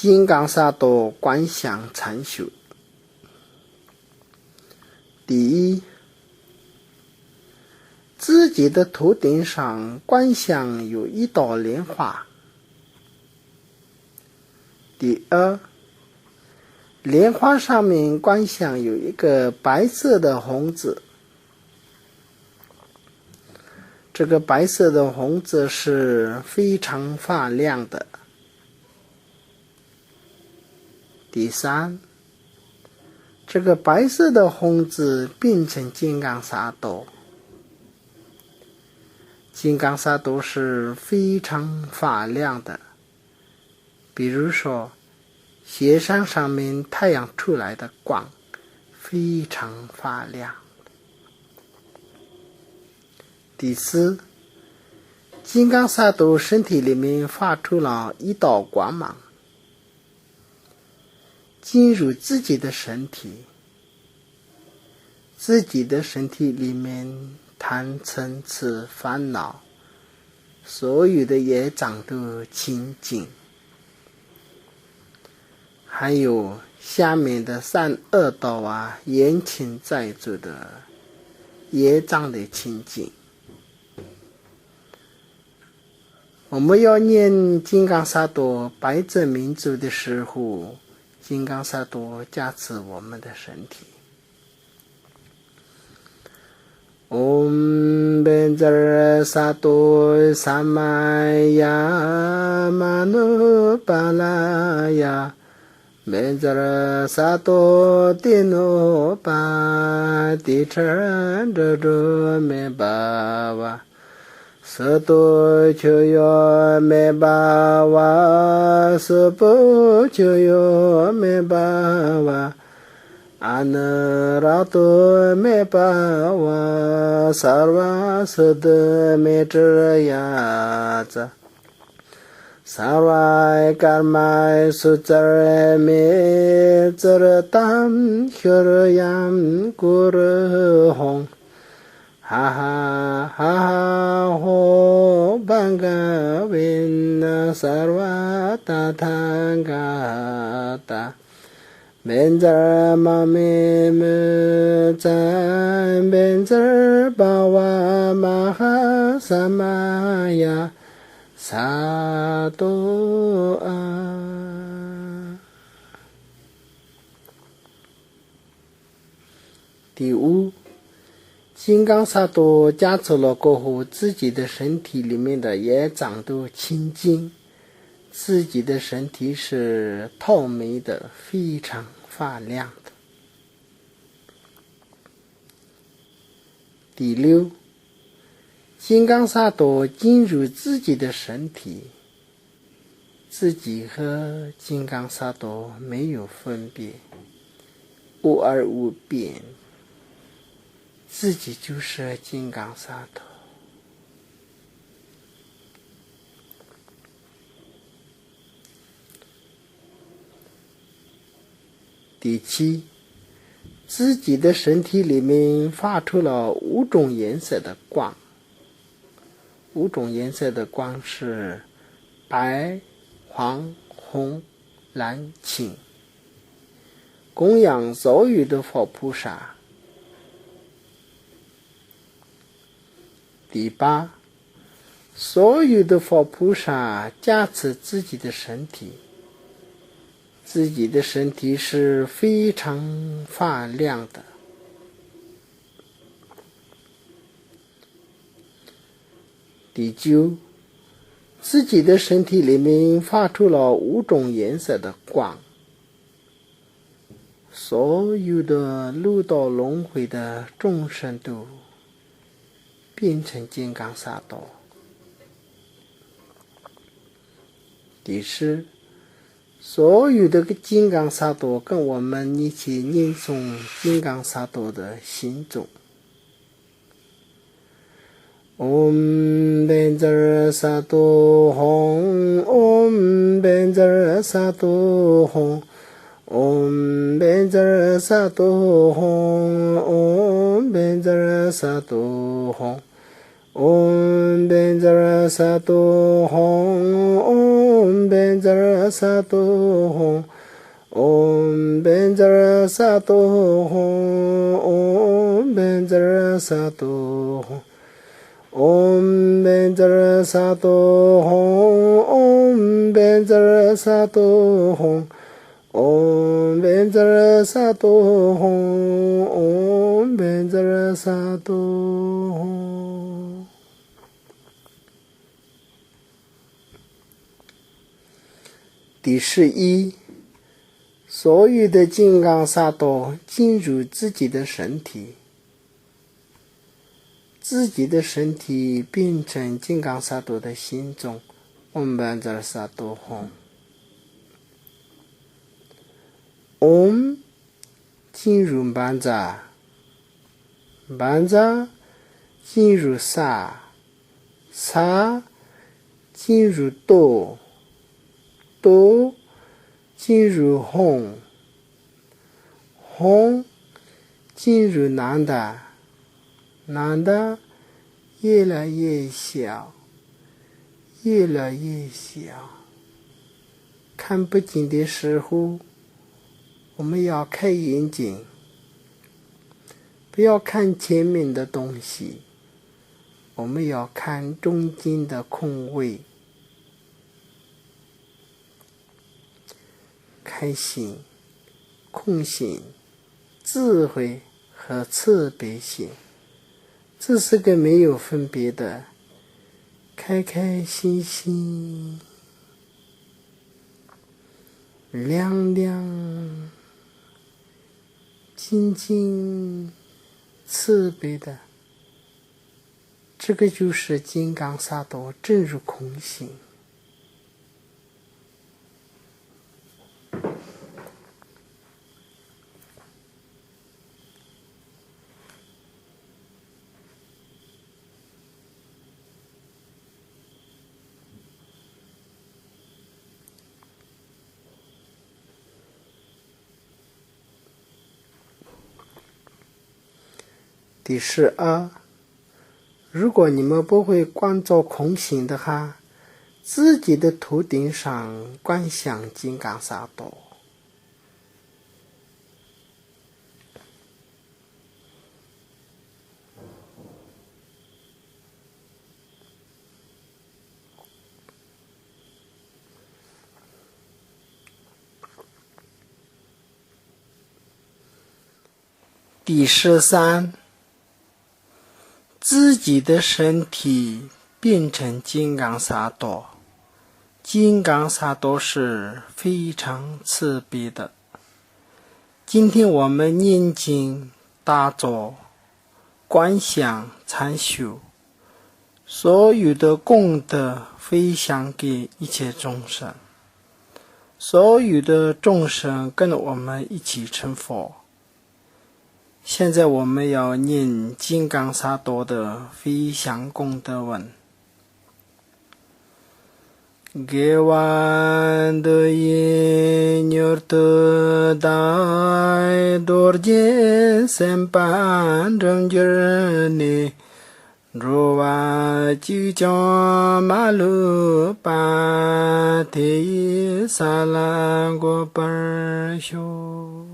金刚萨埵观想禅修。第一，自己的头顶上观想有一道莲花。第二，莲花上面观想有一个白色的红字，这个白色的红字是非常发亮的。第三，这个白色的红字变成金刚萨埵，金刚萨埵是非常发亮的。比如说雪山上面太阳出来的光非常发亮。第四，金刚萨埵身体里面发出了一道光芒，进入自己的身体，自己的身体里面贪嗔痴烦恼所有的业障都清净，还有下面的三恶道啊，冤亲债主的业障的清净。我们要念金刚萨埵百字明咒的时候，金刚萨埵加持我们的身体。Om Benjar Sato Samaya Manupalaya Benjar Sato Dino Pa Dichan Dodo Me Bava Sato Choyo Me Bava Sapo Choyo Me Bava Anarato me pawa sarva sada me trayatsa sarva karma suchare me tsaratam hyurayam kurahong ha ha ha ho banga vinna sarva tathangata Benjar mame muchan benjar bawa maha samaya sato a。第五，金刚萨埵加持了过后，自己的身体里面的业障都清净，自己的身体是透明的，非常发亮的。第六，金刚萨埵进入自己的身体，自己和金刚萨埵没有分别，无二无别，自己就是金刚萨埵。第七，自己的身体里面发出了五种颜色的光，五种颜色的光是白、黄、红、蓝、青，供养所有的佛菩萨。第八，所有的佛菩萨加持自己的身体，自己的身体是非常发亮的。第九，自己的身体里面发出了五种颜色的光，所有的六道轮回的众生都变成金刚萨埵。第十，所有的金刚萨埵跟我们一起念诵金刚萨埵的心咒。Om Benjar Sato Hong Om Benjar Sato Hong Om Benjar Sato Hong Om Benjar Sato Hong Om Benjar Sato Hong Om Benjar Benjara Sato Hong Om Benjara Sato Hong Om Benjara Sato Hong Om Benjara Sato Hong Om Benjara Sato Hong Om Benjara Sato Hong Om Benjara Sato Hong。第11，所有的金刚萨埵进入自己的身体，自己的身体变成金刚萨埵的心中。Om Benjara Sato Hong。Om 进入班扎，班扎进入萨，萨进入多，多进入吽，吽进入南达，南达越来越小，越来越小。看不见的时候，我们要开眼睛，不要看前面的东西，我们要看中间的空位。开心、空心、智慧和慈悲心，这是个没有分别的，开开心心、亮亮、静静、慈悲的，这个就是金刚萨埵正入空性。第12，如果你们不会观照空性的话，自己的头顶上观想金刚萨埵。第13，自己的身体变成金刚萨埵。金刚萨埵是非常慈悲的。今天我们念经、打坐、观想、参修，所有的功德分享给一切众生，所有的众生跟我们一起成佛。现在我们要念金刚萨埵的飞翔功德文。Gewan de ye nyurtu dai dorje sempan drumjurni Ruwa chi chon malu pa te sala go par sho